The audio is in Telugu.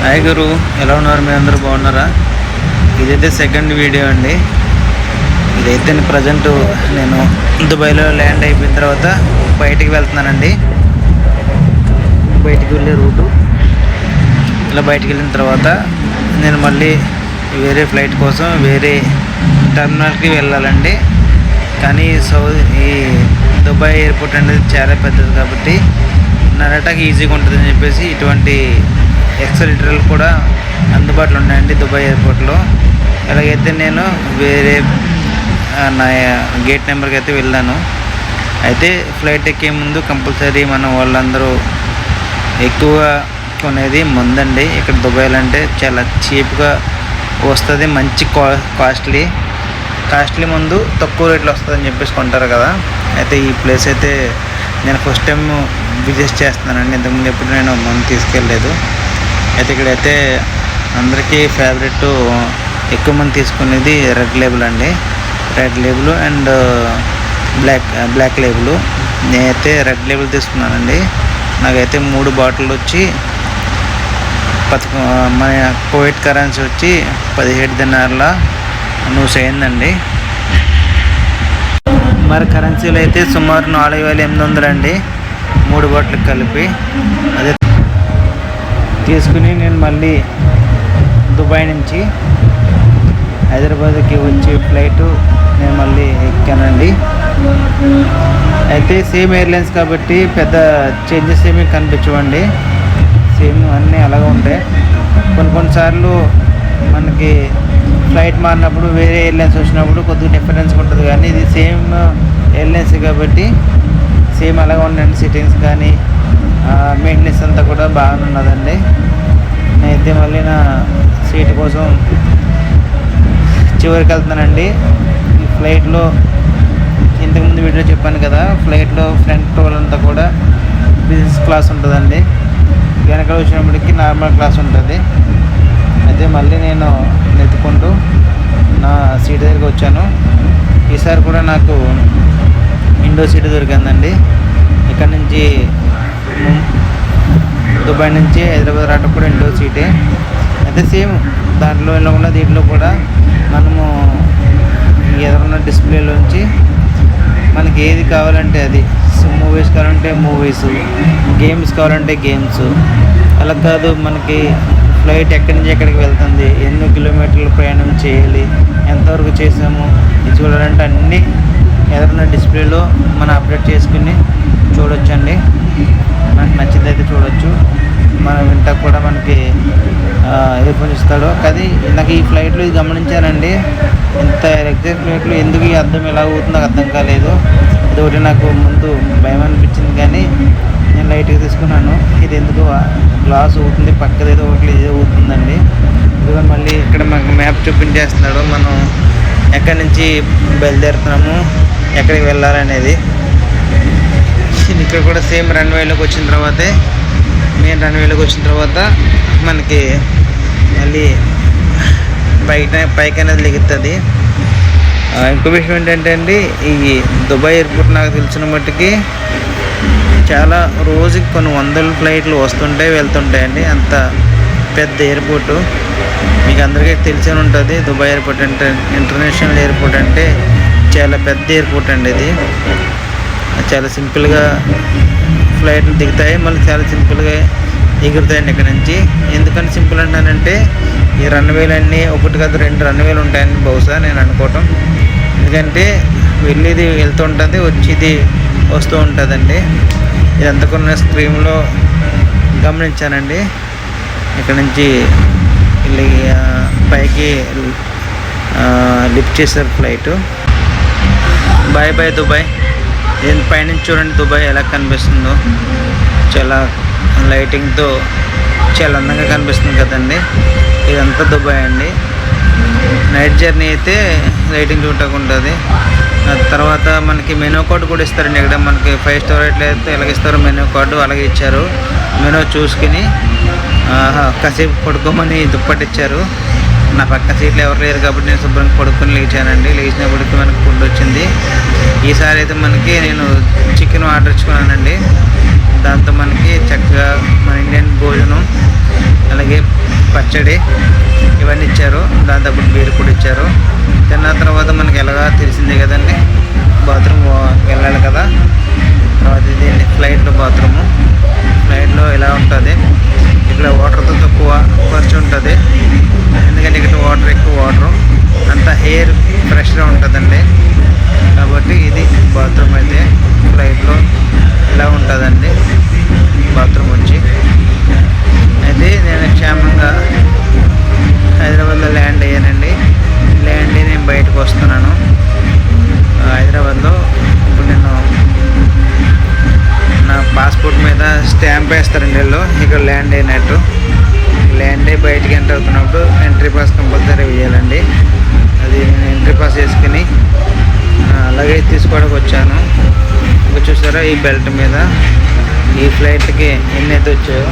హాయ్ గురు, ఎలా ఉన్నారు? మీరు అందరూ బాగున్నారా? ఇదైతే సెకండ్ వీడియో అండి. ఇదైతే ప్రజెంట్ నేను దుబాయ్లో ల్యాండ్ అయిపోయిన తర్వాత బయటికి వెళ్తున్నానండి. బయటికి వెళ్ళే రూటు ఇలా బయటికి వెళ్ళిన తర్వాత నేను మళ్ళీ వేరే ఫ్లైట్ కోసం వేరే టర్మినల్కి వెళ్ళాలండి. కానీ ఈ దుబాయ్ ఎయిర్పోర్ట్ అనేది చాలా పెద్దది కాబట్టి నడటానికి ఈజీగా ఉంటుందని చెప్పేసి ఇటువంటి ఎక్సెలరేటర్లు కూడా అందుబాటులో ఉన్నాయండి దుబాయ్ ఎయిర్పోర్ట్లో. ఎలాగైతే నేను వేరే నా గేట్ నెంబర్కి అయితే వెళ్ళాను. అయితే ఫ్లైట్ ఎక్కే ముందు కంపల్సరీ మన వాళ్ళందరూ ఎక్కువగా కొనేది మందండి. ఇక్కడ దుబాయ్లో అంటే చాలా చీప్గా వస్తుంది, మంచి కాస్ట్లీ ముందు తక్కువ రేట్లో వస్తుందని చెప్పేసి కొంటారు కదా. అయితే ఈ ప్లేస్ అయితే నేను ఫస్ట్ టైం విజిట్ చేస్తున్నానండి. ఇంతకుముందు ఎప్పుడు నేను ముందు తీసుకెళ్ళలేదు. అయితే ఇక్కడైతే అందరికీ ఫేవరెట్ ఎక్కువ మంది తీసుకునేది రెడ్ లేబుల్ అండి. Red label and black label. నేనైతే రెడ్ లేబుల్ తీసుకున్నానండి. నాకైతే 3 బాటిల్ వచ్చి మన కువైట్ కరెన్సీ వచ్చి 17 దినార్ల 100 అయిందండి. మరి కరెన్సీలో అయితే సుమారు 4800 అండి 3 బాటిల్ కలిపి. అదే తీసుకుని నేను మళ్ళీ దుబాయ్ నుంచి హైదరాబాద్కి వచ్చే ఫ్లైటు నేను మళ్ళీ ఎక్కానండి. అయితే సేమ్ ఎయిర్లైన్స్ కాబట్టి పెద్ద చేంజెస్ ఏమీ కనిపించవండి. సేమ్ అన్నీ అలాగే ఉంటాయి. కొన్నిసార్లు మనకి ఫ్లైట్ మారినప్పుడు వేరే ఎయిర్లైన్స్ వచ్చినప్పుడు కొద్దిగా డిఫరెన్స్ ఉంటుంది, కానీ ఇది సేమ్ ఎయిర్లైన్స్ కాబట్టి సేమ్ అలాగే ఉండండి. సిట్టింగ్స్ కానీ మెయింటెనెన్స్ అంతా కూడా బాగానే ఉన్నదండి. నేనైతే మళ్ళీ నా సీట్ కోసం చివరికి వెళ్తున్నానండి. ఈ ఫ్లైట్లో ఇంతకుముందు వీడియో చెప్పాను కదా, ఫ్లైట్లో ఫ్రంట్ వాళ్ళంతా కూడా బిజినెస్ క్లాస్ ఉంటుందండి. వెనక వచ్చినప్పటికీ నార్మల్ క్లాస్ ఉంటుంది. అయితే మళ్ళీ నేను నెత్తుకుంటూ నా సీట్ దగ్గరికి వచ్చాను. ఈసారి కూడా నాకు విండో సీట్ దొరికిందండి. ఇక్కడ నుంచి దుబాయ్ నుంచి హైదరాబాద్ రావడం కూడా విండో సీటే. అయితే సేమ్ దాంట్లో వెళ్ళకుండా దీంట్లో కూడా మనము ఏదైనా డిస్ప్లేలోంచి మనకి ఏది కావాలంటే అది, మూవీస్ కావాలంటే మూవీస్, గేమ్స్ కావాలంటే గేమ్స్, అలా కాదు మనకి ఫ్లైట్ ఎక్కడి నుంచి ఎక్కడికి వెళ్తుంది, ఎన్ని కిలోమీటర్లు ప్రయాణం చేయాలి, ఎంతవరకు చేసాము ఇది చూడాలంటే అన్నీ ఏదైనా డిస్ప్లేలో మనం అప్డేట్ చేసుకుని చూడొచ్చండి. మనకు నచ్చిందైతే చూడొచ్చు. మనం వింటా కూడా మనకి ఇయర్ఫోన్స్ ఇస్తాడు. కానీ నాకు ఈ ఫ్లైట్లో ఇది గమనించానండి, ఇంత ఎగ్జైట్మెంట్లో ఎందుకు ఈ అర్థం ఎలా అవుతుందో నాకు అర్థం కాలేదు. ఇదొకటి నాకు ముందు భయం అనిపించింది, కానీ నేను లైట్గా తీసుకున్నాను. ఇది ఎందుకు గ్లాస్ అవుతుంది, పక్కది ఏదో ఒకటి ఇది అవుతుందండి. ఇదిగో మళ్ళీ ఇక్కడ మాకు మ్యాప్ చూపించేస్తున్నాడు, మనం ఎక్కడి నుంచి బయలుదేరుతున్నాము, ఎక్కడికి వెళ్ళాలనేది. ఇక్కడ కూడా సేమ్ రన్వేలోకి వచ్చిన తర్వాతే, మెయిన్ రన్వేలోకి వచ్చిన తర్వాత మనకి మళ్ళీ పైకి అనేది లిగుతుంది. ఇంకో విషయం ఏంటంటే అండి, ఈ దుబాయ్ ఎయిర్పోర్ట్ నాకు తెలిసిన మట్టుకి చాలా రోజుకి కొన్ని వందల ఫ్లైట్లు వస్తుంటాయి వెళ్తుంటాయండి. అంత పెద్ద ఎయిర్పోర్టు మీకు అందరికీ తెలిసే ఉంటుంది. దుబాయ్ ఎయిర్పోర్ట్ అంటే ఇంటర్నేషనల్ ఎయిర్పోర్ట్ అంటే చాలా పెద్ద ఎయిర్పోర్ట్ అండి. ఇది చాలా సింపుల్గా ఫ్లైట్లు దిగుతాయి, మళ్ళీ చాలా సింపుల్గా ఎగురుతాయండి ఇక్కడ నుంచి. ఎందుకని సింపుల్ అంటానంటే ఈ రన్వేలన్నీ ఒకటి కాదు 2 రన్వేలు ఉంటాయని బహుశా నేను అనుకోవటం. ఎందుకంటే వెళ్ళేది వెళ్తూ ఉంటుంది, వచ్చేది వస్తూ ఉంటుందండి. ఇదంతా కొన్ని స్క్రీన్లో గమనించానండి. ఇక్కడ నుంచి వెళ్ళి పైకి లిఫ్ట్ చేశారు ఫ్లైటు. Bye bye Dubai. దీని పైనుంచి చూడండి దుబాయ్ ఎలా కనిపిస్తుందో, చాలా లైటింగ్తో చాలా అందంగా కనిపిస్తుంది కదండి. ఇదంతా దుబాయ్ అండి. నైట్ జర్నీ అయితే లైటింగ్ చూడటం ఉంటుంది. తర్వాత మనకి మెనూ కార్డు కూడా ఇస్తారండి. ఇక్కడ మనకి 5 స్టార్ అయితే ఎలాగ ఇస్తారో మెనూ కార్డు అలాగే ఇచ్చారు. మెనూ చూసుకుని కాసేపు పడుకోమని దుప్పటి ఇచ్చారు. నా పక్క సీట్లు ఎవరు లేరు కాబట్టి నేను శుభ్రంగా పడుకొని లేచానండి. లేచినప్పటికీ మనకు ఫుడ్ వచ్చింది. ఈసారి అయితే మనకి నేను చికెన్ ఆర్డర్ ఇచ్చుకున్నానండి. దాంతో మనకి చక్కగా మన ఇండియన్ భోజనం అలాగే పచ్చడి ఇవన్నీ ఇచ్చారు. దాంతోపాటు బీర్ కూడా ఇచ్చారు. తిన్న తర్వాత మనకి ఎలాగా తెలిసిందే కదండి, బాత్రూమ్ వెళ్ళాలి కదా. తర్వాత ఇది ఫ్లైట్లో బాత్రూము. ఫ్లైట్లో ఇలా ఉంటుంది. ఇక్కడ వాటర్తో తక్కువ ఖర్చు ఉంటుంది, ఎందుకంటే ఇక్కడ వాటర్ ఎక్కువ వాటరు, అంతా ఎయిర్ ఫ్రెష్గా ఉంటుందండి. కాబట్టి ఇది బాత్రూమ్ అయితే ఫ్లైట్లో ఇలా ఉంటుందండి బాత్రూమ్ వచ్చి. అయితే నేను క్షేమంగా హైదరాబాద్లో ల్యాండ్ అయ్యానండి. ల్యాండ్ అయ్యి నేను బయటకు వస్తున్నాను. హైదరాబాద్లో ఇప్పుడు నేను నా పాస్పోర్ట్ మీద స్టాంప్ వేస్తారండి వీళ్ళు, ఇక్కడ ల్యాండ్ అయినట్టు. ల్యాండ్ అయ్యి బయటికి ఎంటర్ అవుతున్నప్పుడు ఎంట్రీ పాస్ కంపల్సరీ వేయాలండి. అది నేను ఎంట్రీ పాస్ వేసుకుని లగేజ్ తీసుకోవడానికి వచ్చాను. ఇంకా చూసారా ఈ బెల్ట్ మీద ఈ ఫ్లైట్కి ఎన్ని అయితే వచ్చాయో